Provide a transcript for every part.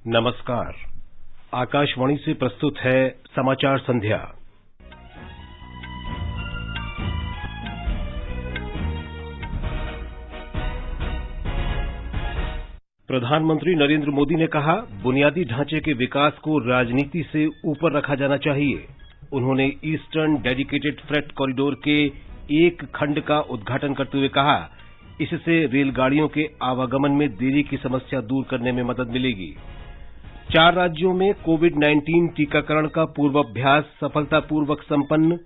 नमस्कार। आकाशवाणी से प्रस्तुत है समाचार संध्या। प्रधानमंत्री नरेंद्र मोदी ने कहा, बुनियादी ढांचे के विकास को राजनीति से ऊपर रखा जाना चाहिए। उन्होंने ईस्टर्न डेडिकेटेड फ्रेट कॉरिडोर के एक खंड का उद्घाटन करते हुए कहा, इससे रेलगाड़ियों के आवागमन में देरी की समस्या दूर करने में मदद मिलेगी। 4 राज्यों में कोविड-19 टीकाकरण का पूर्वाभ्यास सफलतापूर्वक संपन्न।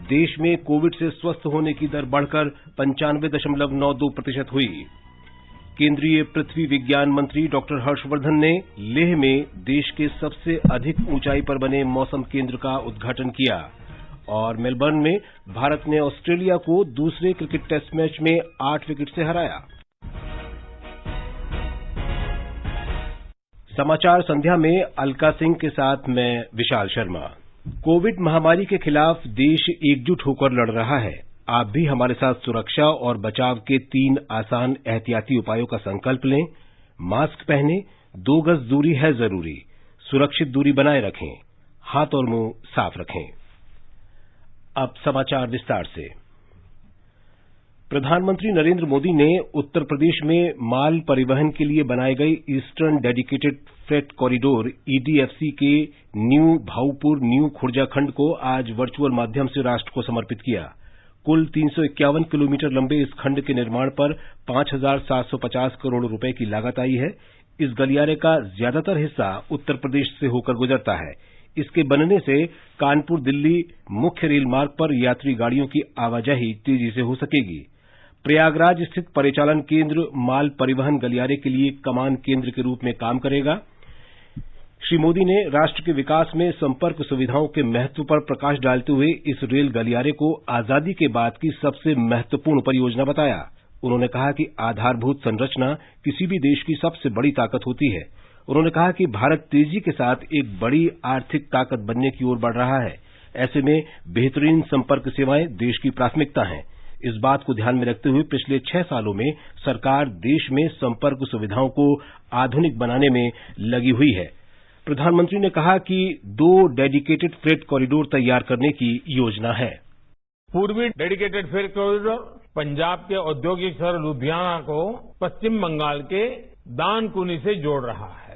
देश में कोविड से स्वस्थ होने की दर बढ़कर 95.92% हुई। केंद्रीय पृथ्वी विज्ञान मंत्री डॉक्टर हर्षवर्धन ने लेह में देश के सबसे अधिक ऊंचाई पर बने मौसम केंद्र का उद्घाटन किया और मेलबर्न में भारत ने ऑस्ट्रेलिया को दूसरे क्रिकेट टेस्ट मैच में 8 विकेट से हराया। समाचार संध्या में अलका सिंह के साथ मैं विशाल शर्मा। कोविड महामारी के खिलाफ देश एकजुट होकर लड़ रहा है। आप भी हमारे साथ सुरक्षा और बचाव के 3 आसान एहतियाती उपायों का संकल्प लें। मास्क पहनें, 2 गज दूरी है जरूरी, सुरक्षित दूरी बनाए रखें, हाथ और मुंह साफ रखें। अब समाचार विस्तार से। प्रधानमंत्री नरेंद्र मोदी ने उत्तर प्रदेश में माल परिवहन के लिए बनाए गए eastern dedicated freight corridor EDFC के न्यू भाऊपुर न्यू खुर्जा खंड को आज वर्चुअल माध्यम से राष्ट्र को समर्पित किया। कुल 351 किलोमीटर लंबे इस खंड के निर्माण पर 5,750 करोड़ रुपए की लागत आई है। इस गलियारे का ज्यादातर हिस्सा उत्तर प्रदेश से होकर गुजरता है। इसके बनने से कानपुर दिल्ली मुख्य रेल मार्ग पर यात्री गाड़ियों की आवाजाही तेजी से हो सकेगी। प्रयागराज स्थित परिचालन केंद्र माल परिवहन गलियारे के लिए कमान केंद्र के रूप में काम करेगा। श्री मोदी ने राष्ट्र के विकास में संपर्क सुविधाओं के महत्व पर प्रकाश डालते हुए इस रेल गलियारे को आजादी के बाद की सबसे महत्वपूर्ण परियोजना बताया। उन्होंने कहा कि आधारभूत संरचना किसी भी देश की सबसे बड़ी ताकत होती है। उन्होंने कहा कि भारत तेजी के साथ एक बड़ी आर्थिक ताकत बनने की ओर बढ़ रहा है। ऐसे में बेहतरीन संपर्क सेवाएं देश की प्राथमिकता हैं। इस बात को ध्यान में रखते हुए पिछले 6 सालों में सरकार देश में संपर्क सुविधाओं को आधुनिक बनाने में लगी हुई है। प्रधानमंत्री ने कहा कि 2 डेडिकेटेड फ्रेट कॉरिडोर तैयार करने की योजना है। पूर्वी डेडिकेटेड फ्रेट कॉरिडोर पंजाब के औद्योगिक शहर लुधियाना को पश्चिम बंगाल के दानकुनी से जोड़ रहा है।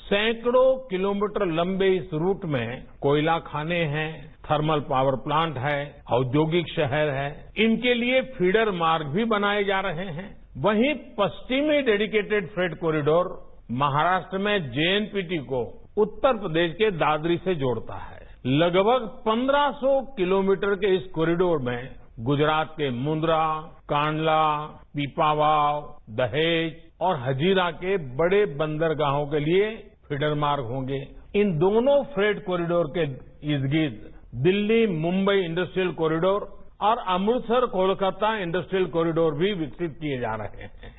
सैकड़ों किलोमीटर लंबे इस रूट में कोयला खाने हैं, थर्मल पावर प्लांट है, औद्योगिक शहर है। इनके लिए फीडर मार्ग भी बनाए जा रहे हैं। वहीं पश्चिमी डेडिकेटेड फ्रेट कॉरिडोर महाराष्ट्र में जेएनपीटी को उत्तर प्रदेश के दादरी से जोड़ता है। लगभग 1500 किलोमीटर के इस कॉरिडोर में गुजरात के मुंद्रा, कांडला, पीपावाव, दहेज और हजीरा के बड़े बंदरगाहों के लिए फीडर मार्ग होंगे। इन दोनों फ्रेट कॉरिडोर के इर्द गिर्द दिल्ली मुंबई इंडस्ट्रियल कॉरिडोर और अमृतसर कोलकाता इंडस्ट्रियल कॉरिडोर भी विकसित किए जा रहे हैं।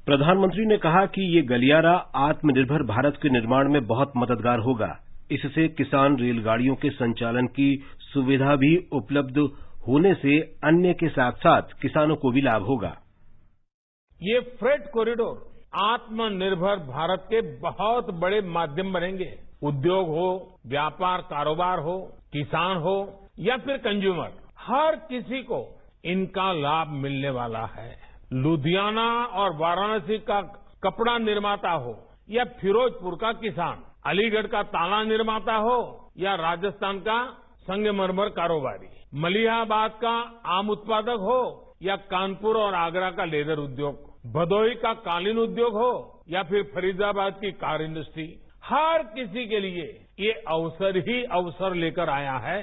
प्रधानमंत्री ने कहा कि ये गलियारा आत्मनिर्भर भारत के निर्माण में बहुत मददगार होगा। इससे किसान रेलगाड़ियों के संचालन की सुविधा भी उपलब्ध होने से अन्य के साथ साथ किसानों को भी लाभ होगा। ये फ्रेट कॉरिडोर आत्मनिर्भर भारत के बहुत बड़े माध्यम बनेंगे। उद्योग हो, व्यापार कारोबार हो, किसान हो या फिर कंज्यूमर, हर किसी को इनका लाभ मिलने वाला है। लुधियाना और वाराणसी का कपड़ा निर्माता हो या फिरोजपुर का किसान, अलीगढ़ का ताला निर्माता हो या राजस्थान का संगमरमर कारोबारी, मलिहाबाद का आम उत्पादक हो या कानपुर और आगरा का लेदर उद्योग, भदोही का कालीन उद्योग हो या फिर फरीदाबाद की कार इंडस्ट्री, हर किसी के लिए ये अवसर ही अवसर लेकर आया है।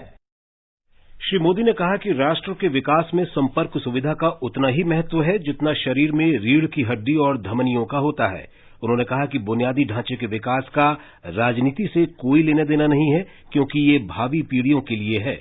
श्री मोदी ने कहा कि राष्ट्र के विकास में संपर्क सुविधा का उतना ही महत्व है जितना शरीर में रीढ़ की हड्डी और धमनियों का होता है। उन्होंने कहा कि बुनियादी ढांचे के विकास का राजनीति से कोई लेना देना नहीं है, क्योंकि ये भावी पीढ़ियों के लिए है।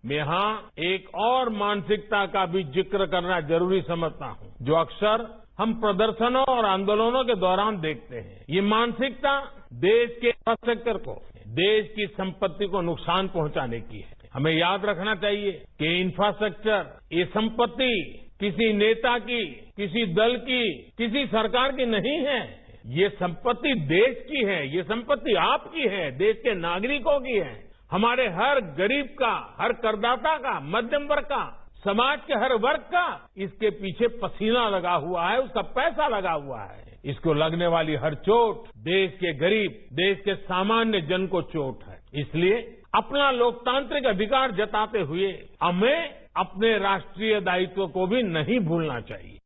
मैं यहां एक और मानसिकता का भी जिक्र करना जरूरी समझता हूं, जो अक्सर हम प्रदर्शनों और आंदोलनों के दौरान देखते हैं। ये मानसिकता देश के इंफ्रास्ट्रक्चर को, देश की संपत्ति को नुकसान पहुंचाने की है। हमें याद रखना चाहिए कि इंफ्रास्ट्रक्चर, ये संपत्ति किसी नेता की, किसी दल की, किसी सरकार की नहीं है। ये संपत्ति देश की है, ये संपत्ति आपकी है, देश के नागरिकों की है। हमारे हर गरीब का, हर करदाता का, मध्यम वर्ग का, समाज के हर वर्ग का इसके पीछे पसीना लगा हुआ है, उसका पैसा लगा हुआ है। इसको लगने वाली हर चोट देश के गरीब, देश के सामान्य जन को चोट है। इसलिए अपना लोकतांत्रिक अधिकार जताते हुए हमें अपने राष्ट्रीय दायित्व को भी नहीं भूलना चाहिए।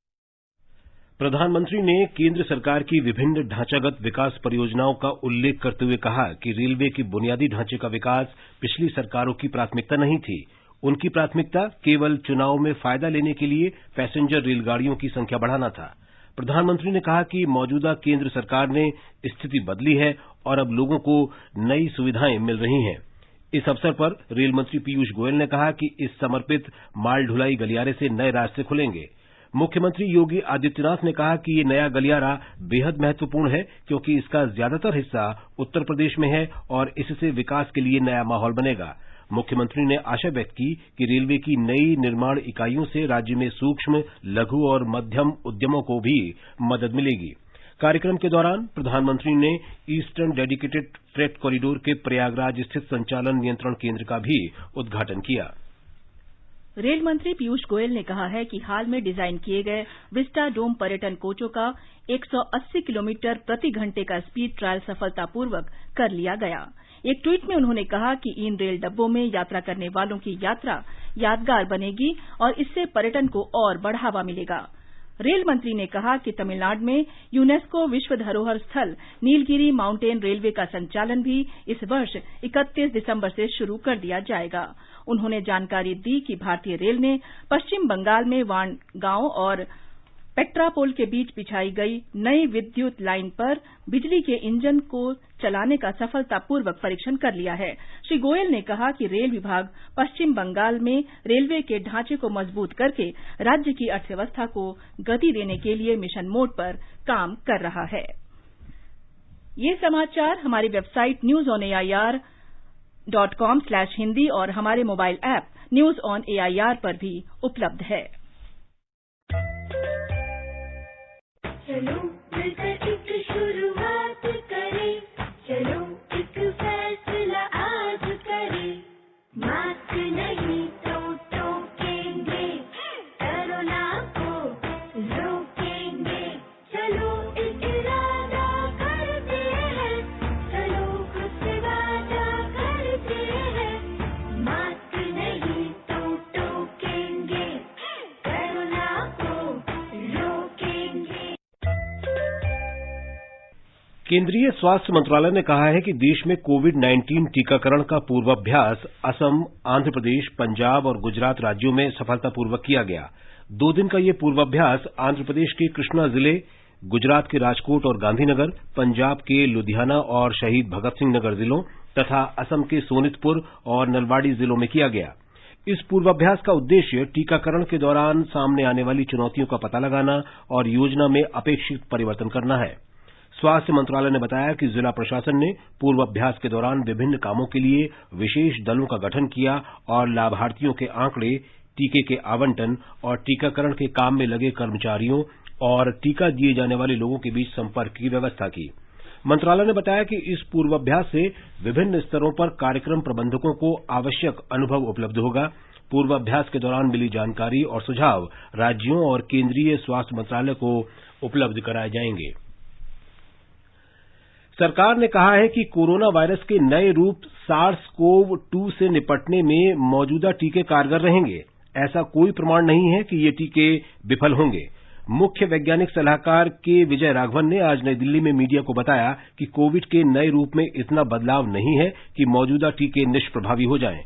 प्रधानमंत्री ने केंद्र सरकार की विभिन्न ढांचागत विकास परियोजनाओं का उल्लेख करते हुए कहा कि रेलवे की बुनियादी ढांचे का विकास पिछली सरकारों की प्राथमिकता नहीं थी। उनकी प्राथमिकता केवल चुनाव में फायदा लेने के लिए पैसेंजर रेलगाड़ियों की संख्या बढ़ाना था। प्रधानमंत्री ने कहा कि मौजूदा केंद्र सरकार ने स्थिति बदली है और अब लोगों को नई सुविधाएं मिल रही हैं। इस अवसर पर रेल मंत्री पीयूष गोयल ने कहा कि इस समर्पित माल ढुलाई गलियारे से नए रास्ते खुलेंगे। मुख्यमंत्री योगी आदित्यनाथ ने कहा कि ये नया गलियारा बेहद महत्वपूर्ण है क्योंकि इसका ज्यादातर हिस्सा उत्तर प्रदेश में है और इससे विकास के लिए नया माहौल बनेगा। मुख्यमंत्री ने आशा व्यक्त की कि रेलवे की नई निर्माण इकाइयों से राज्य में सूक्ष्म, लघु और मध्यम उद्यमों को भी मदद मिलेगी। कार्यक्रम के दौरान प्रधानमंत्री ने ईस्टर्न डेडिकेटेड फ्रेट कॉरिडोर के प्रयागराज स्थित संचालन नियंत्रण केंद्र का भी उद्घाटन किया। रेल मंत्री पीयूष गोयल ने कहा है कि हाल में डिजाइन किए गए विस्टा डोम पर्यटन कोचों का 180 किलोमीटर प्रति घंटे का स्पीड ट्रायल सफलतापूर्वक कर लिया गया। एक ट्वीट में उन्होंने कहा कि इन रेल डब्बों में यात्रा करने वालों की यात्रा यादगार बनेगी और इससे पर्यटन को और बढ़ावा मिलेगा। रेल मंत्री ने कहा कि तमिलनाडु में यूनेस्को विश्व धरोहर स्थल नीलगिरी माउंटेन रेलवे का संचालन भी इस वर्ष 31 दिसंबर से शुरू कर दिया जाएगा। उन्होंने जानकारी दी कि भारतीय रेल ने पश्चिम बंगाल में वानगांव और पेट्रापोल के बीच बिछाई गई नई विद्युत लाइन पर बिजली के इंजन को चलाने का सफलतापूर्वक परीक्षण कर लिया है। श्री गोयल ने कहा कि रेल विभाग पश्चिम बंगाल में रेलवे के ढांचे को मजबूत करके राज्य की अर्थव्यवस्था को गति देने के लिए मिशन मोड पर काम कर रहा है। ये समाचार हमारी वेबसाइट newsonair.com/hindi और हमारे mobile app news on AIR पर भी उपलब्ध है। चलो मिलकर एक शुरुआत करें, चलो एक फैसला आज करें, मास्क नहीं तो टोकेंगे, कोरोना को रोकेंगे, चलो एक इरादा करते हैं, चलो खुद से वादा करते हैं, मास्क नहीं तो टोकेंगे, कोरोना को रोकेंगे। केंद्रीय स्वास्थ्य मंत्रालय ने कहा है कि देश में कोविड-19 टीकाकरण का पूर्वाभ्यास असम, आंध्र प्रदेश, पंजाब और गुजरात राज्यों में सफलतापूर्वक किया गया। 2 दिन का यह पूर्वाभ्यास आंध्र प्रदेश के कृष्णा जिले, गुजरात के राजकोट और गांधीनगर, पंजाब के लुधियाना और शहीद भगत सिंह नगर जिलों तथा असम के सोनितपुर और नलवाड़ी जिलों में किया गया। इस पूर्वाभ्यास का उद्देश्य टीकाकरण के दौरान सामने आने वाली चुनौतियों का पता लगाना और योजना में अपेक्षित परिवर्तन करना है। स्वास्थ्य मंत्रालय ने बताया कि जिला प्रशासन ने पूर्वाभ्यास के दौरान विभिन्न कामों के लिए विशेष दलों का गठन किया और लाभार्थियों के आंकड़े, टीके के आवंटन और टीकाकरण के काम में लगे कर्मचारियों और टीका दिए जाने वाले लोगों के बीच संपर्क की व्यवस्था की। मंत्रालय ने बताया कि इस पूर्वाभ्यास से विभिन्न स्तरों पर कार्यक्रम प्रबंधकों को आवश्यक अनुभव उपलब्ध होगा। पूर्वाभ्यास के दौरान मिली जानकारी और सुझाव राज्यों और केंद्रीय स्वास्थ्य मंत्रालय को उपलब्ध कराए जाएंगे। सरकार ने कहा है कि कोरोना वायरस के नए रूप SARS-CoV-2 से निपटने में मौजूदा टीके कारगर रहेंगे। ऐसा कोई प्रमाण नहीं है कि ये टीके विफल होंगे। मुख्य वैज्ञानिक सलाहकार के विजय राघवन ने आज नई दिल्ली में मीडिया को बताया कि कोविड के नए रूप में इतना बदलाव नहीं है कि मौजूदा टीके निष्प्रभावी हो जाएं।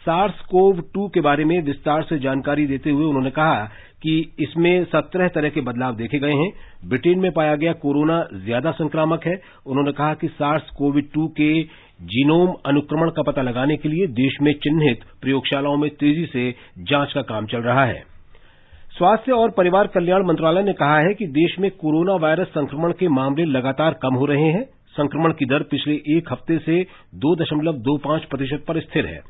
SARS-CoV-2 के बारे में विस्तार से जानकारी देते हुए उन्होंने कहा कि इसमें 17 तरह के बदलाव देखे गए हैं। ब्रिटेन में पाया गया कोरोना ज्यादा संक्रामक है। उन्होंने कहा कि SARS-CoV-2 के जीनोम अनुक्रमण का पता लगाने के लिए देश में चिन्हित प्रयोगशालाओं में तेजी से जांच का काम चल रहा है। स्वास्थ्य और परिवार कल्याण मंत्रालय ने कहा है कि देश में कोरोना वायरस संक्रमण के मामले लगातार कम हो रहे हैं। संक्रमण की दर पिछले एक हफ्ते से 2.25% पर स्थिर है।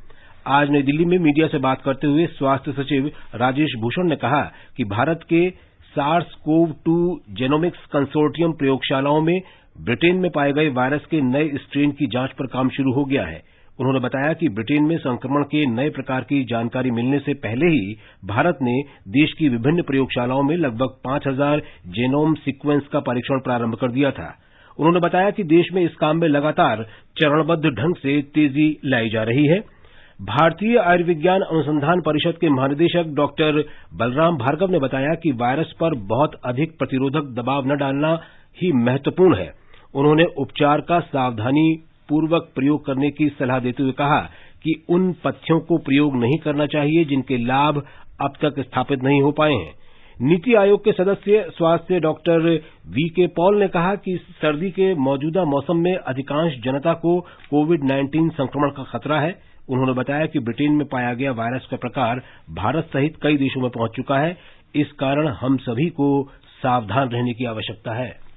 आज नई दिल्ली में मीडिया से बात करते हुए स्वास्थ्य सचिव राजेश भूषण ने कहा कि भारत के SARS-CoV-2 जेनोमिक्स कंसोर्टियम प्रयोगशालाओं में ब्रिटेन में पाए गए वायरस के नए स्ट्रेन की जांच पर काम शुरू हो गया है। उन्होंने बताया कि ब्रिटेन में संक्रमण के नए प्रकार की जानकारी मिलने से पहले ही भारत ने देश की विभिन्न प्रयोगशालाओं में लगभग 5000 जेनोम सीक्वेंस का परीक्षण प्रारंभ कर दिया था। उन्होंने बताया कि देश में इस काम में लगातार चरणबद्ध ढंग से तेजी लाई जा रही है। भारतीय आयुर्विज्ञान अनुसंधान परिषद के महानिदेशक डॉक्टर बलराम भार्गव ने बताया कि वायरस पर बहुत अधिक प्रतिरोधक दबाव न डालना ही महत्वपूर्ण है। उन्होंने उपचार का सावधानी पूर्वक प्रयोग करने की सलाह देते हुए कहा कि उन पथ्यों को प्रयोग नहीं करना चाहिए जिनके लाभ अब तक स्थापित नहीं हो पाए हैं। नीति आयोग के सदस्य स्वास्थ्य डॉक्टर वीके पॉल ने कहा कि सर्दी के मौजूदा मौसम में अधिकांश जनता को कोविड-19 संक्रमण का खतरा है। उन्होंने बताया कि ब्रिटेन में पाया गया वायरस का प्रकार भारत सहित कई देशों में पहुंच चुका है। इस कारण हम सभी को सावधान रहने की आवश्यकता है।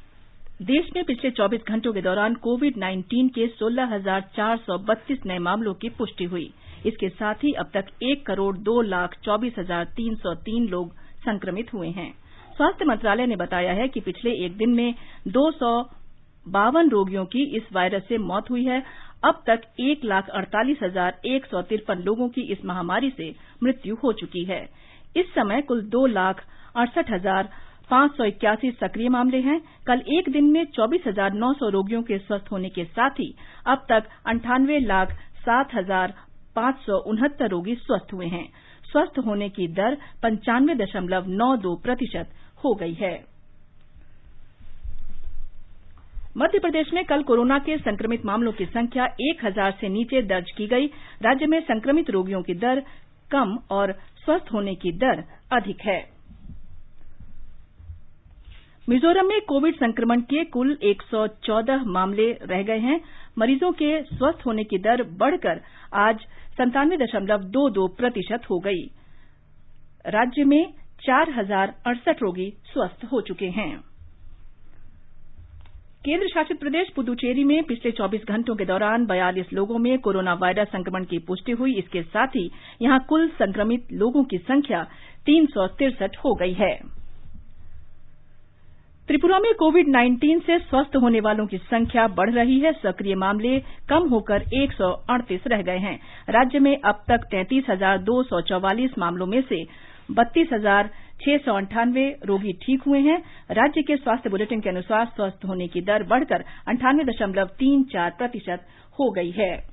देश में पिछले 24 घंटों के दौरान कोविड-19 के 16,432 नए मामलों की पुष्टि हुई। इसके साथ ही अब तक 1,02,24,303 लोग संक्रमित हुए हैं। स्वास्थ्य मंत्रालय ने बताया है कि पिछले एक दिन में 252 रोगियों की इस वायरस से मौत हुई है। अब तक 1,48,153 लोगों की इस महामारी से मृत्यु हो चुकी है। इस समय कुल 2,68,581 सक्रिय मामले हैं। कल एक दिन में 24,900 रोगियों के स्वस्थ होने के साथ ही अब तक 98,07,569 रोगी स्वस्थ हुए हैं। स्वस्थ होने की दर 95.92% हो गई है। मध्य प्रदेश में कल कोरोना के संक्रमित मामलों की संख्या 1000 से नीचे दर्ज की गई। राज्य में संक्रमित रोगियों की दर कम और स्वस्थ होने की दर अधिक है। मिजोरम में कोविड संक्रमण के कुल 114 मामले रह गए हैं। मरीजों के स्वस्थ होने की दर बढ़कर आज 97.22% हो गई। राज्य में 4068 रोगी स्वस्थ हो चुके हैं। केंद्र शासित प्रदेश पुदुचेरी में पिछले 24 घंटों के दौरान 42 लोगों में कोरोना वायरस संक्रमण की पुष्टि हुई। इसके साथ ही यहां कुल संक्रमित लोगों की संख्या 363 हो गई है। त्रिपुरा में कोविड-19 से स्वस्थ होने वालों की संख्या बढ़ रही है। सक्रिय मामले कम होकर 138 रह गए हैं। राज्य में अब तक 33,244 मामलों में से 32,698 रोगी ठीक हुए हैं। राज्य के स्वास्थ्य बुलेटिन के अनुसार स्वस्थ होने की दर बढ़कर 98.34% हो गई है।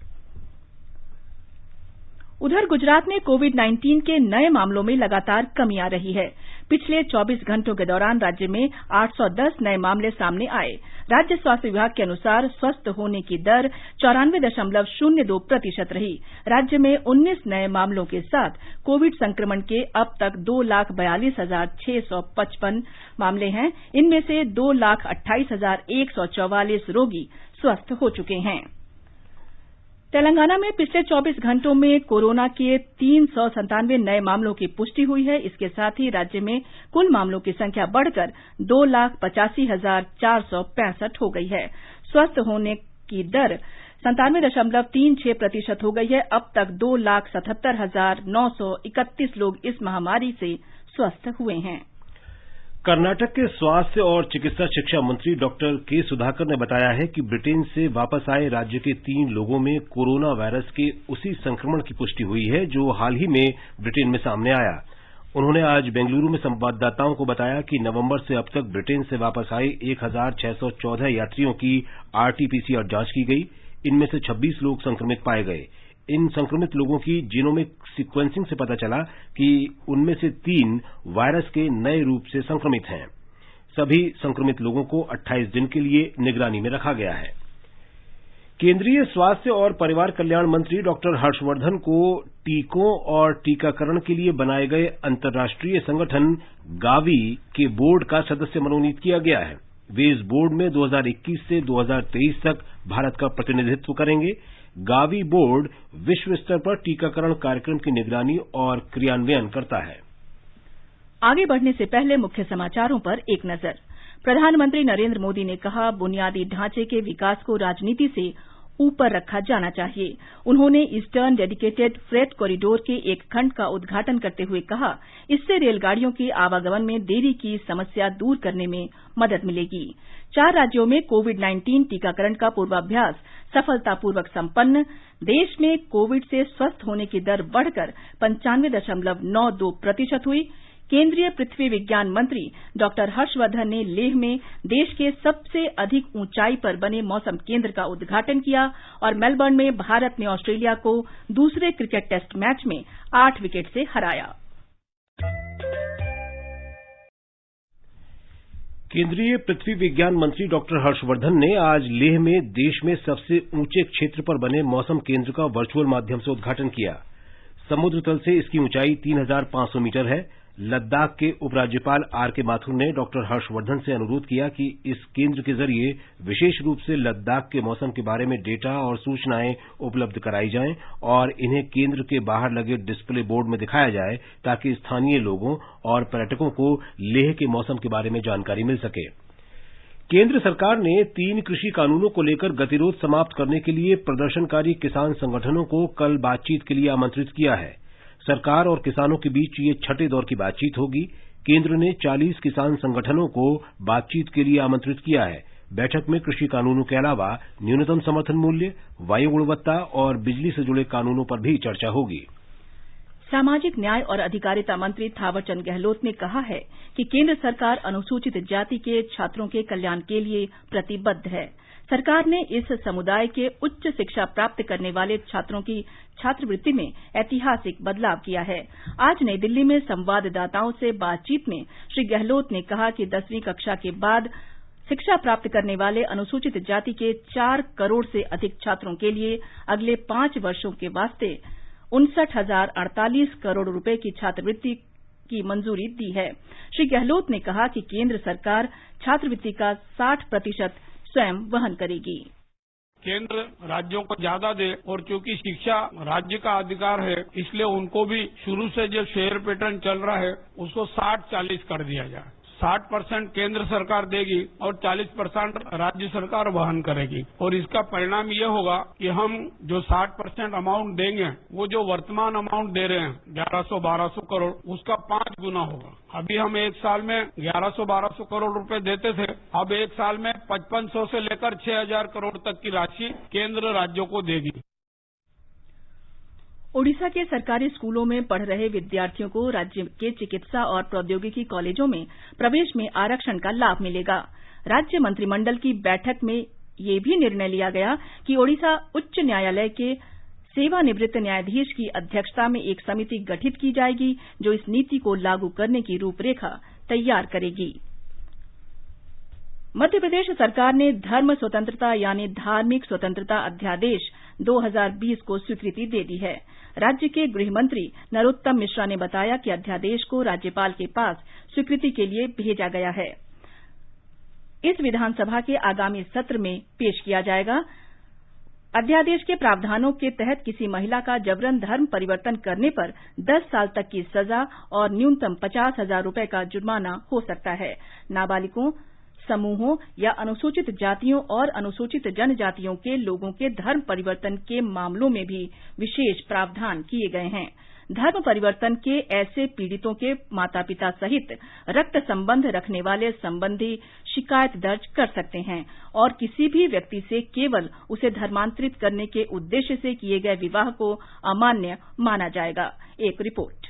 उधर गुजरात में कोविड-19 के नए मामलों में लगातार कमी आ रही है। पिछले 24 घंटों के दौरान राज्य में 810 नए मामले सामने आए। राज्य स्वास्थ्य विभाग के अनुसार स्वस्थ होने की दर 94.02% रही। राज्य में 19 नए मामलों के साथ कोविड संक्रमण के अब तक 2,42,655 मामले हैं। इनमें से 2,28,144 रोगी स्वस्थ हो चुके हैं। तेलंगाना में पिछले 24 घंटों में कोरोना के 397 नए मामलों की पुष्टि हुई है। इसके साथ ही राज्य में कुल मामलों की संख्या बढ़कर 2,85,465 हो गई है। स्वस्थ होने की दर 97.36% हो गई है। अब तक 2,77,931 लोग इस महामारी से स्वस्थ हुए हैं। कर्नाटक के स्वास्थ्य और चिकित्सा शिक्षा मंत्री डॉक्टर के सुधाकर ने बताया है कि ब्रिटेन से वापस आए राज्य के 3 लोगों में कोरोना वायरस के उसी संक्रमण की पुष्टि हुई है जो हाल ही में ब्रिटेन में सामने आया। उन्होंने आज बेंगलुरु में संवाददाताओं को बताया कि नवंबर से अब तक ब्रिटेन से वापस आए 1,614 यात्रियों की आरटी-पीसीआर जांच की गई। इनमें से 26 लोग संक्रमित पाए गए। इन संक्रमित लोगों की जीनोमिक सीक्वेंसिंग से पता चला कि उनमें से 3 वायरस के नए रूप से संक्रमित हैं। सभी संक्रमित लोगों को 28 दिन के लिए निगरानी में रखा गया है। केंद्रीय स्वास्थ्य और परिवार कल्याण मंत्री डॉक्टर हर्षवर्धन को टीकों और टीकाकरण के लिए बनाए गए अंतर्राष्ट्रीय संगठन गावी के बोर्ड का सदस्य मनोनीत किया गया है। वे इस बोर्ड में 2021 से 2023 तक भारत का प्रतिनिधित्व करेंगे। गावी बोर्ड विश्व स्तर पर टीकाकरण कार्यक्रम की निगरानी और क्रियान्वयन करता है। आगे बढ़ने से पहले मुख्य समाचारों पर एक नजर। प्रधानमंत्री नरेंद्र मोदी ने कहा, बुनियादी ढांचे के विकास को राजनीति से ऊपर रखा जाना चाहिए। उन्होंने ईस्टर्न डेडिकेटेड फ्रेट कॉरिडोर के एक खंड का उद्घाटन करते हुए कहा, इससे रेलगाड़ियों के आवागमन में देरी की समस्या दूर करने में मदद मिलेगी। 4 राज्यों में कोविड-19 टीकाकरण का पूर्वाभ्यास सफलतापूर्वक संपन्न। देश में कोविड से स्वस्थ होने की दर बढ़कर 95.92% हुई। केंद्रीय पृथ्वी विज्ञान मंत्री डॉक्टर हर्षवर्धन ने लेह में देश के सबसे अधिक ऊंचाई पर बने मौसम केंद्र का उद्घाटन किया और मेलबर्न में भारत ने ऑस्ट्रेलिया को दूसरे क्रिकेट टेस्ट मैच में 8 विकेट से हराया। केंद्रीय पृथ्वी विज्ञान मंत्री डॉक्टर हर्षवर्धन ने आज लेह में देश में सबसे ऊंचे क्षेत्र पर बने मौसम केंद्र का वर्चुअल माध्यम से उद्घाटन किया। समुद्र तल से इसकी ऊंचाई 3,500 मीटर है। लद्दाख के उपराज्यपाल आर.के. माथुर ने डॉक्टर हर्षवर्धन से अनुरोध किया कि इस केंद्र के जरिए विशेष रूप से लद्दाख के मौसम के बारे में डेटा और सूचनाएं उपलब्ध कराई जाएं और इन्हें केंद्र के बाहर लगे डिस्प्ले बोर्ड में दिखाया जाए ताकि स्थानीय लोगों और पर्यटकों को लेह के मौसम के बारे में जानकारी मिल सके। केंद्र सरकार ने 3 कृषि कानूनों को लेकर गतिरोध समाप्त करने के लिए प्रदर्शनकारी किसान संगठनों को कल बातचीत के लिए आमंत्रित किया है। सरकार और किसानों के बीच ये छठे दौर की बातचीत होगी। केंद्र ने 40 किसान संगठनों को बातचीत के लिए आमंत्रित किया है। बैठक में कृषि कानूनों के अलावा न्यूनतम समर्थन मूल्य, वायु गुणवत्ता और बिजली से जुड़े कानूनों पर भी चर्चा होगी। सामाजिक न्याय और अधिकारिता मंत्री थावरचंद गहलोत ने कहा है कि केंद्र सरकार अनुसूचित जाति के छात्रों के कल्याण के लिए प्रतिबद्ध है। सरकार ने इस समुदाय के उच्च शिक्षा प्राप्त करने वाले छात्रों की छात्रवृत्ति में ऐतिहासिक बदलाव किया है। आज नई दिल्ली में संवाददाताओं से बातचीत में श्री गहलोत ने कहा कि 10वीं कक्षा के बाद शिक्षा प्राप्त करने वाले अनुसूचित जाति के 4 करोड़ से अधिक छात्रों के लिए अगले 5 वर्षों के वास्ते 59,048 करोड़ रुपए की छात्रवृत्ति की मंजूरी दी है। श्री गहलोत ने कहा कि केंद्र सरकार छात्रवृत्ति का 60% स्वयं वहन करेगी। केंद्र राज्यों को ज्यादा दे और क्योंकि शिक्षा राज्य का अधिकार है इसलिए उनको भी शुरू से जो शेयर पैटर्न चल रहा है उसको 60-40 कर दिया जाए। 60% केंद्र सरकार देगी और 40% राज्य सरकार वहन करेगी और इसका परिणाम ये होगा कि हम जो 60% अमाउंट देंगे वो जो वर्तमान अमाउंट दे रहे हैं 1100-1200 करोड़ उसका 5 गुना होगा। अभी हम एक साल में 1100-1200 करोड़ रुपए देते थे, अब एक साल में 5500 से लेकर 6000 करोड़ तक की राशि केंद्र राज्यों को देगी। ओडिशा के सरकारी स्कूलों में पढ़ रहे विद्यार्थियों को राज्य के चिकित्सा और प्रौद्योगिकी कॉलेजों में प्रवेश में आरक्षण का लाभ मिलेगा। राज्य मंत्रिमंडल की बैठक में यह भी निर्णय लिया गया कि ओडिशा उच्च न्यायालय के सेवानिवृत्त न्यायाधीश की अध्यक्षता में एक समिति गठित की जाएगी जो इस नीति को लागू करने की रूपरेखा तैयार करेगी। मध्य प्रदेश सरकार ने धर्म स्वतंत्रता यानी धार्मिक स्वतंत्रता अध्यादेश 2020 को स्वीकृति दे दी है। राज्य के गृह मंत्री नरोत्तम मिश्रा ने बताया कि अध्यादेश को राज्यपाल के पास स्वीकृति के लिए भेजा गया है। इस विधानसभा के आगामी सत्र में पेश किया जाएगा। अध्यादेश के प्रावधानों के तहत किसी महिला का जबरन धर्म परिवर्तन करने पर 10 साल तक की सजा और न्यूनतम 50,000 रुपए का जुर्माना हो सकता है। नाबालिगों, समूहों या अनुसूचित जातियों और अनुसूचित जनजातियों के लोगों के धर्म परिवर्तन के मामलों में भी विशेष प्रावधान किए गए हैं। धर्म परिवर्तन के ऐसे पीड़ितों के माता पिता सहित रक्त संबंध रखने वाले संबंधी शिकायत दर्ज कर सकते हैं और किसी भी व्यक्ति से केवल उसे धर्मांतरित करने के उद्देश्य से किए गए विवाह को अमान्य माना जाएगा। एक रिपोर्ट।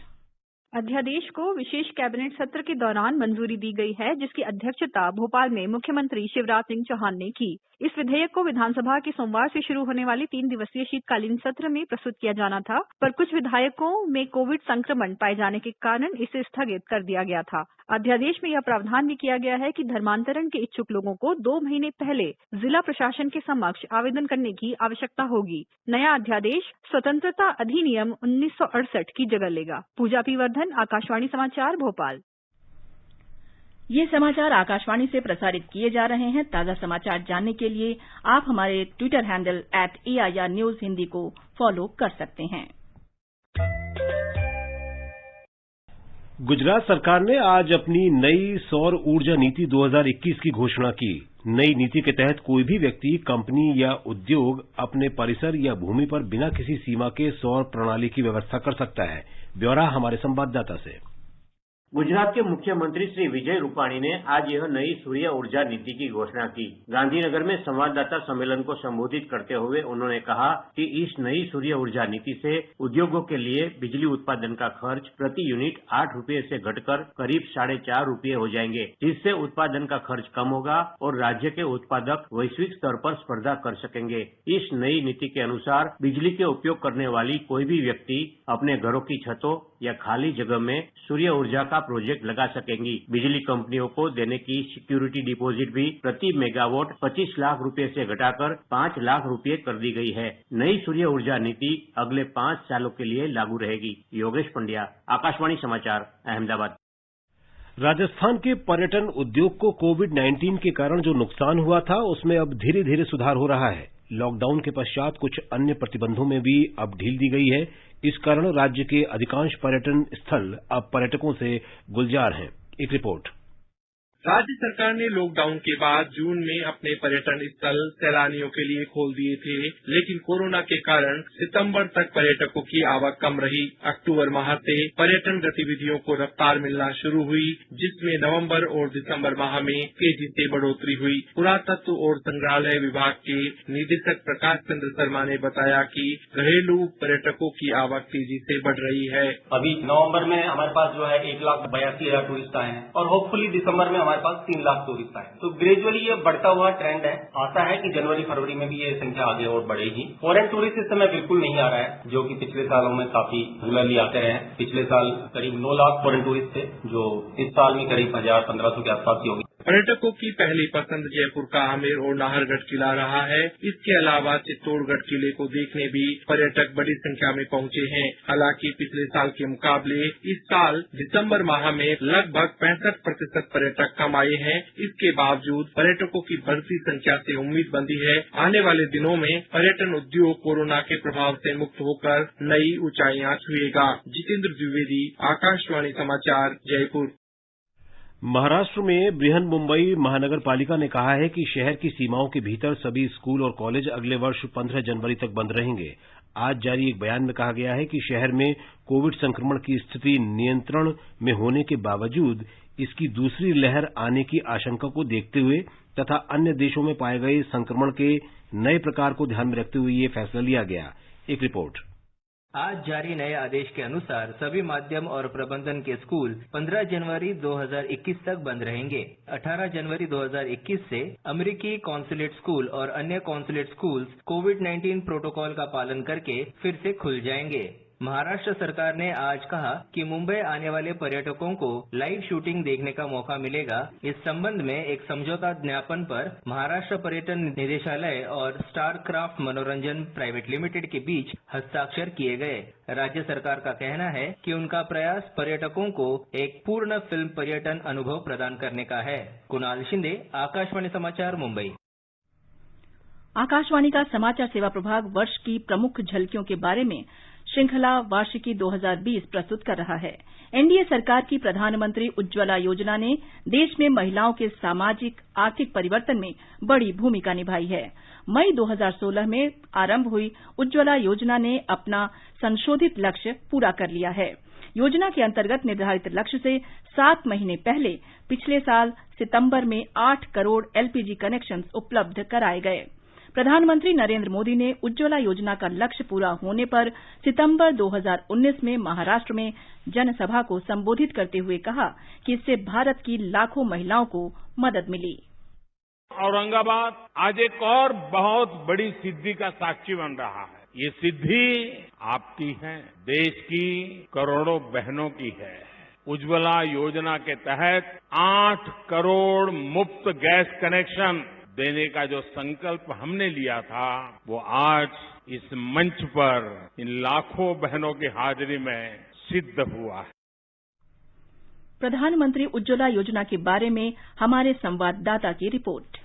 अध्यादेश को विशेष कैबिनेट सत्र के दौरान मंजूरी दी गई है, जिसकी अध्यक्षता भोपाल में मुख्यमंत्री शिवराज सिंह चौहान ने की। इस विधेयक को विधानसभा के सोमवार से शुरू होने वाले 3 दिवसीय शीतकालीन सत्र में प्रस्तुत किया जाना था, पर कुछ विधायकों में कोविड संक्रमण पाए जाने के कारण इसे स्थगित कर दिया गया था। अध्यादेश में यह प्रावधान भी किया गया है कि धर्मांतरण के इच्छुक लोगों को 2 महीने पहले जिला प्रशासन के समक्ष आवेदन करने की आवश्यकता होगी। नया अध्यादेश स्वतंत्रता अधिनियम 1968 की जगह लेगा। पूजा पी वर्धन, आकाशवाणी समाचार, भोपाल। ये समाचार आकाशवाणी से प्रसारित किए जा रहे हैं। ताजा समाचार जानने के लिए आप हमारे Twitter handle @AIR News Hindi को फॉलो कर सकते हैं। गुजरात सरकार ने आज अपनी नई सौर ऊर्जा नीति 2021 की घोषणा की। नई नीति के तहत कोई भी व्यक्ति, कंपनी या उद्योग अपने परिसर या भूमि पर बिना किसी सीमा के सौर प्रणाली की व्यवस्था कर सकता है। ब्यौरा हमारे संवाददाता से। गुजरात के मुख्यमंत्री श्री विजय रूपाणी ने आज यह नई सूर्य ऊर्जा नीति की घोषणा की। गांधीनगर में संवाददाता सम्मेलन को संबोधित करते हुए उन्होंने कहा कि इस नई सूर्य ऊर्जा नीति से उद्योगों के लिए बिजली उत्पादन का खर्च प्रति यूनिट 8 रुपये से घटकर करीब 4.5 रुपये हो जाएंगे, जिससे उत्पादन का खर्च कम होगा और राज्य के उत्पादक वैश्विक स्तर पर स्पर्धा कर सकेंगे। इस नई नीति के अनुसार बिजली के उपयोग करने वाली कोई भी व्यक्ति अपने घरों की छतों या खाली जगह में सूर्य ऊर्जा का प्रोजेक्ट लगा सकेंगी। बिजली कंपनियों को देने की सिक्योरिटी डिपॉजिट भी प्रति मेगावाट 25 लाख रुपए से घटाकर 5 लाख रुपए कर दी गई है। नई सूर्य ऊर्जा नीति अगले 5 सालों के लिए लागू रहेगी। योगेश पंड्या, आकाशवाणी समाचार, अहमदाबाद। राजस्थान के पर्यटन उद्योग को कोविड-19 के कारण जो नुकसान हुआ था, उसमें अब धीरे धीरे सुधार हो रहा है। लॉकडाउन के पश्चात कुछ अन्य प्रतिबंधों में भी अब ढील दी गई है। इस कारण राज्य के अधिकांश पर्यटन स्थल अब पर्यटकों से गुलजार हैं। एक रिपोर्ट। राज्य सरकार ने लॉकडाउन के बाद जून में अपने पर्यटन स्थल सैलानियों के लिए खोल दिए थे, लेकिन कोरोना के कारण सितंबर तक पर्यटकों की आवक कम रही। अक्टूबर माह से पर्यटन गतिविधियों को रफ्तार मिलना शुरू हुई, जिसमें नवंबर और दिसंबर माह में तेजी से बढ़ोतरी हुई। पुरातत्व और संग्रहालय विभाग के निदेशक प्रकाश चंद्र शर्मा ने बताया कि घरेलू पर्यटकों की आवक तेजी से बढ़ रही है। अभी नवम्बर में हमारे पास जो है 1,82,000 टूरिस्ट आए हैं और होपफुली दिसंबर में हमारे पास 3 लाख टूरिस्ट आए। तो ग्रेजुअली ये बढ़ता हुआ ट्रेंड है। आशा है कि जनवरी फरवरी में भी ये संख्या आगे और बढ़ेगी। फॉरेन टूरिस्ट इस समय बिल्कुल नहीं आ रहा है, जो कि पिछले सालों में काफी रेगुलरली आते रहे। पिछले साल करीब 9 लाख फॉरेन टूरिस्ट थे, जो इस साल में करीब 1,000-1,500 के आसपास ही होगी। पर्यटकों की पहली पसंद जयपुर का आमेर और नाहरगढ़ किला रहा है। इसके अलावा चित्तौड़गढ़ किले को देखने भी पर्यटक बड़ी संख्या में पहुंचे हैं। हालांकि पिछले साल के मुकाबले इस साल दिसंबर माह में लगभग 65% पर्यटक कम आए हैं। इसके बावजूद पर्यटकों की बढ़ती संख्या से उम्मीद बंधी है, आने वाले दिनों में पर्यटन उद्योग कोरोना के प्रभाव से मुक्त होकर नई ऊंचाइयां छुएगा। जितेंद्र द्विवेदी, आकाशवाणी समाचार, जयपुर। महाराष्ट्र में बृहन मुंबई महानगर पालिका ने कहा है कि शहर की सीमाओं के भीतर सभी स्कूल और कॉलेज अगले वर्ष 15 जनवरी तक बंद रहेंगे। आज जारी एक बयान में कहा गया है कि शहर में कोविड संक्रमण की स्थिति नियंत्रण में होने के बावजूद इसकी दूसरी लहर आने की आशंका को देखते हुए तथा अन्य देशों में पाए गए संक्रमण के नए प्रकार को ध्यान में रखते हुए ये फैसला लिया गया। एक रिपोर्ट। आज जारी नए आदेश के अनुसार सभी माध्यम और प्रबंधन के स्कूल 15 जनवरी 2021 तक बंद रहेंगे। 18 जनवरी 2021 से अमेरिकी कॉन्सुलेट स्कूल और अन्य कॉन्सुलेट स्कूल्स कोविड-19 प्रोटोकॉल का पालन करके फिर से खुल जाएंगे। महाराष्ट्र सरकार ने आज कहा कि मुंबई आने वाले पर्यटकों को लाइव शूटिंग देखने का मौका मिलेगा। इस संबंध में एक समझौता ज्ञापन पर महाराष्ट्र पर्यटन निदेशालय और स्टार क्राफ्ट मनोरंजन प्राइवेट लिमिटेड के बीच हस्ताक्षर किए गए। राज्य सरकार का कहना है कि उनका प्रयास पर्यटकों को एक पूर्ण फिल्म पर्यटन अनुभव प्रदान करने का है। कुणाल शिंदे, आकाशवाणी समाचार, मुंबई। आकाशवाणी का समाचार सेवा प्रभाग वर्ष की प्रमुख झलकियों के बारे में श्रृंखला वार्षिकी 2020 प्रस्तुत कर रहा है। एनडीए सरकार की प्रधानमंत्री उज्ज्वला योजना ने देश में महिलाओं के सामाजिक आर्थिक परिवर्तन में बड़ी भूमिका निभाई है। मई 2016 में आरंभ हुई उज्ज्वला योजना ने अपना संशोधित लक्ष्य पूरा कर लिया है। योजना के अंतर्गत निर्धारित लक्ष्य से 7 महीने पहले पिछले साल सितंबर में 8 करोड़ एलपीजी कनेक्शन उपलब्ध कराए गए। प्रधानमंत्री नरेंद्र मोदी ने उज्ज्वला योजना का लक्ष्य पूरा होने पर सितंबर 2019 में महाराष्ट्र में जनसभा को संबोधित करते हुए कहा कि इससे भारत की लाखों महिलाओं को मदद मिली। औरंगाबाद आज एक और बहुत बड़ी सिद्धि का साक्षी बन रहा है। ये सिद्धि आपकी है, देश की करोड़ों बहनों की है। उज्ज्वला योजना के तहत 8 करोड़ मुफ्त गैस कनेक्शन देने का जो संकल्प हमने लिया था, वो आज इस मंच पर इन लाखों बहनों की हाजिरी में सिद्ध हुआ है। प्रधानमंत्री उज्ज्वला योजना के बारे में हमारे संवाददाता की रिपोर्ट।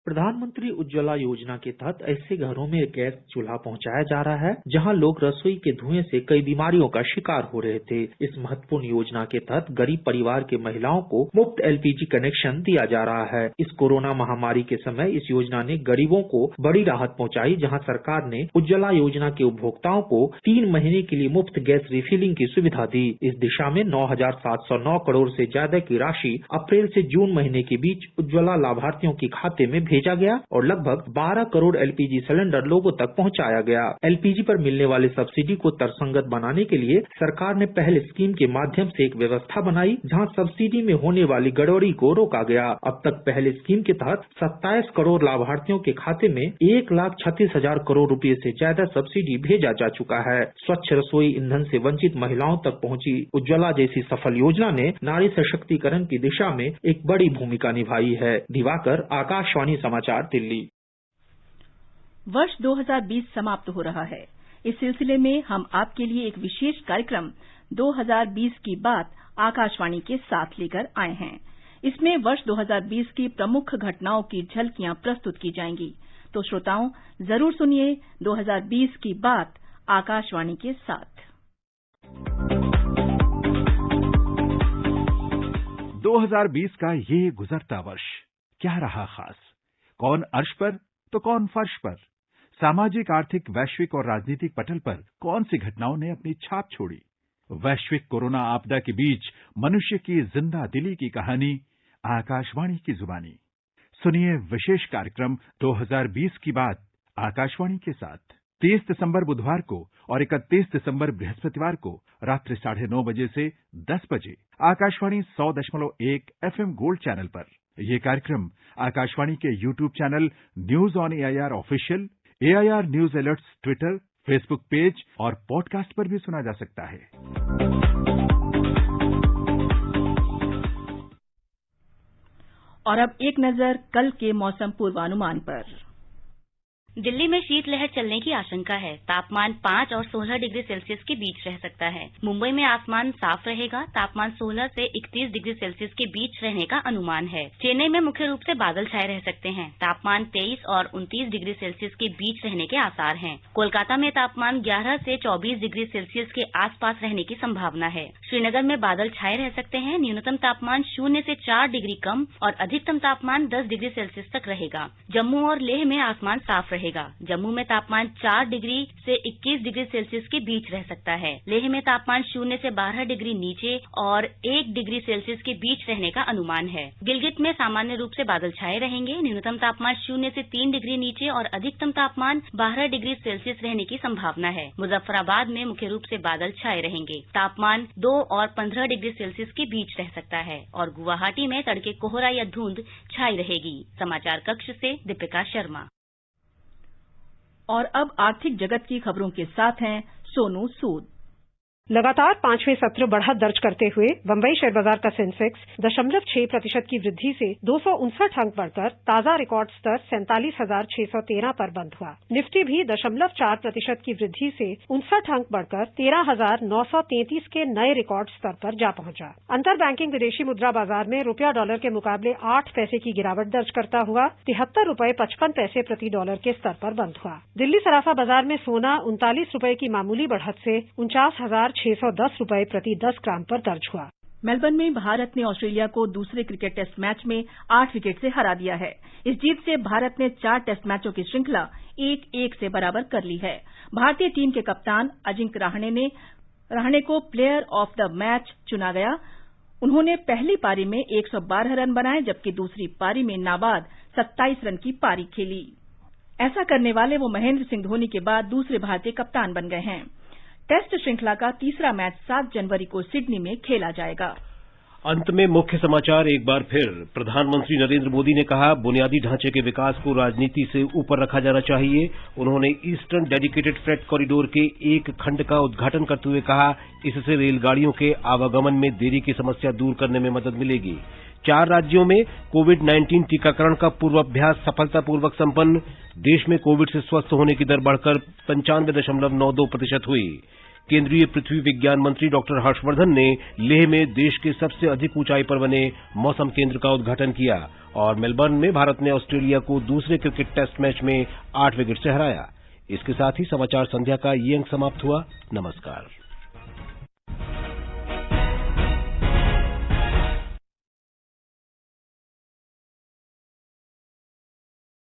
प्रधानमंत्री उज्ज्वला योजना के तहत ऐसे घरों में गैस चूल्हा पहुंचाया जा रहा है जहां लोग रसोई के धुएं से कई बीमारियों का शिकार हो रहे थे। इस महत्वपूर्ण योजना के तहत गरीब परिवार के महिलाओं को मुफ्त एलपीजी कनेक्शन दिया जा रहा है। इस कोरोना महामारी के समय इस योजना ने गरीबों को बड़ी राहत पहुंचाई, जहां सरकार ने उज्ज्वला योजना के उपभोक्ताओं को 3 महीने के लिए मुफ्त गैस रिफिलिंग की सुविधा दी। इस दिशा में 9,709 करोड़ से ज्यादा की राशि अप्रैल से जून महीने के बीच उज्ज्वला लाभार्थियों के खाते में भेजा गया और लगभग 12 करोड़ एलपीजी सिलेंडर लोगों तक पहुंचाया गया। एलपीजी पर मिलने वाले सब्सिडी को तर्कसंगत बनाने के लिए सरकार ने पहले स्कीम के माध्यम से एक व्यवस्था बनाई जहां सब्सिडी में होने वाली गड़बड़ी को रोका गया। अब तक पहले स्कीम के तहत 27 करोड़ लाभार्थियों के खाते में 1,36,000 करोड़ रुपए से ज्यादा सब्सिडी भेजा जा चुका है। स्वच्छ रसोई ईंधन से वंचित महिलाओं तक पहुंची उज्ज्वला जैसी सफल योजना ने नारी सशक्तिकरण की दिशा में एक बड़ी भूमिका निभाई है। दिवाकर, आकाशवाणी समाचार, दिल्ली। वर्ष 2020 समाप्त हो रहा है। इस सिलसिले में हम आपके लिए एक विशेष कार्यक्रम 2020 की बात आकाशवाणी के साथ लेकर आए हैं। इसमें वर्ष 2020 की प्रमुख घटनाओं की झलकियां प्रस्तुत की जाएंगी। तो श्रोताओं, जरूर सुनिए 2020 की बात आकाशवाणी के साथ। 2020 का ये गुजरता वर्ष क्या रहा खास? कौन अर्श पर तो कौन फर्श पर? सामाजिक, आर्थिक, वैश्विक और राजनीतिक पटल पर कौन सी घटनाओं ने अपनी छाप छोड़ी? वैश्विक कोरोना आपदा के बीच मनुष्य की जिंदा दिली की कहानी आकाशवाणी की जुबानी। सुनिए विशेष कार्यक्रम 2020 की बात आकाशवाणी के साथ। 30 दिसंबर बुधवार को और 31 दिसंबर बृहस्पतिवार को रात्रि 9:30 बजे से 10 बजे आकाशवाणी 100.1 FM गोल्ड चैनल पर। यह कार्यक्रम आकाशवाणी के YouTube channel news on AIR official, AIR news alerts Twitter, Facebook page और पॉडकास्ट पर भी सुना जा सकता है। और अब एक नजर कल के मौसम पूर्वानुमान पर। दिल्ली में शीतलहर चलने की आशंका है। तापमान 5 और 16 डिग्री सेल्सियस के बीच रह सकता है। मुंबई में आसमान साफ रहेगा। तापमान 16 से 31 डिग्री सेल्सियस के बीच रहने का अनुमान है। चेन्नई में मुख्य रूप से बादल छाए रह सकते हैं। तापमान 23 और 29 डिग्री सेल्सियस के बीच रहने के आसार हैं। कोलकाता में तापमान 11 से 24 डिग्री सेल्सियस के आसपास रहने की संभावना है। श्रीनगर में बादल छाए रह सकते हैं। न्यूनतम तापमान 0 से 4 डिग्री कम और अधिकतम तापमान 10 डिग्री सेल्सियस तक रहेगा। जम्मू और लेह में आसमान साफ रहेगा। जम्मू में तापमान 4 डिग्री से 21 डिग्री सेल्सियस के बीच रह सकता है। लेह में तापमान 0 से 12 डिग्री नीचे और 1 डिग्री सेल्सियस के बीच रहने का अनुमान है। गिलगित में सामान्य रूप से बादल छाए रहेंगे। न्यूनतम तापमान 0 से 3 डिग्री नीचे और अधिकतम तापमान 12 डिग्री सेल्सियस रहने की संभावना है। मुजफ्फराबाद में मुख्य रूप से बादल छाए रहेंगे। तापमान 2 और 15 डिग्री सेल्सियस के बीच रह सकता है और गुवाहाटी में तड़के कोहरा या धुंध छाई रहेगी। समाचार कक्ष से दीपिका शर्मा। और अब आर्थिक जगत की खबरों के साथ हैं सोनू सूद। लगातार 5वें सत्र बढ़त दर्ज करते हुए बंबई शेयर बाजार का सेंसेक्स 0.6% की वृद्धि से 259 अंक बढ़कर ताजा रिकॉर्ड स्तर 47,613 पर बंद हुआ। निफ्टी भी 0.4% की वृद्धि से 59 अंक बढ़कर 13,933 के नए रिकॉर्ड स्तर पर जा पहुंचा। अंतर बैंकिंग विदेशी मुद्रा बाजार में रुपया डॉलर के मुकाबले 8 पैसे की गिरावट दर्ज करता हुआ 73 रुपए 55 पैसे प्रति डॉलर के स्तर पर बंद हुआ। दिल्ली सराफा बाजार में सोना 39 रुपए की मामूली बढ़त से 49,610 रुपए प्रति 10 ग्राम पर दर्ज हुआ। मेलबर्न में भारत ने ऑस्ट्रेलिया को दूसरे क्रिकेट टेस्ट मैच में 8 विकेट से हरा दिया है। इस जीत से भारत ने 4 टेस्ट मैचों की श्रृंखला 1-1 से बराबर कर ली है। भारतीय टीम के कप्तान अजिंक्य रहाणे को प्लेयर ऑफ द मैच चुना गया। उन्होंने पहली पारी में 112 रन बनाए, जबकि दूसरी पारी में नाबाद 27 रन की पारी खेली। ऐसा करने वाले वो महेंद्र सिंह धोनी के बाद दूसरे भारतीय कप्तान बन गए हैं। टेस्ट श्रृंखला का तीसरा मैच 7 जनवरी को सिडनी में खेला जाएगा। अंत में मुख्य समाचार एक बार फिर। प्रधानमंत्री नरेंद्र मोदी ने कहा, बुनियादी ढांचे के विकास को राजनीति से ऊपर रखा जाना चाहिए। उन्होंने ईस्टर्न डेडिकेटेड फ्रेट कॉरिडोर के एक खंड का उद्घाटन करते हुए कहा, इससे रेलगाड़ियों के आवागमन में देरी की समस्या दूर करने में मदद मिलेगी। 4 राज्यों में कोविड-19 टीकाकरण का पूर्वाभ्यास सफलतापूर्वक संपन्न। देश में कोविड से स्वस्थ होने की दर बढ़कर 95.92% हुई। केंद्रीय पृथ्वी विज्ञान मंत्री डॉक्टर हर्षवर्धन ने लेह में देश के सबसे अधिक ऊंचाई पर बने मौसम केंद्र का उद्घाटन किया और मेलबर्न में भारत ने ऑस्ट्रेलिया को दूसरे क्रिकेट टेस्ट मैच में 8 विकेट से हराया। इसके साथ ही समाचार संध्या का ये अंक समाप्त हुआ। नमस्कार।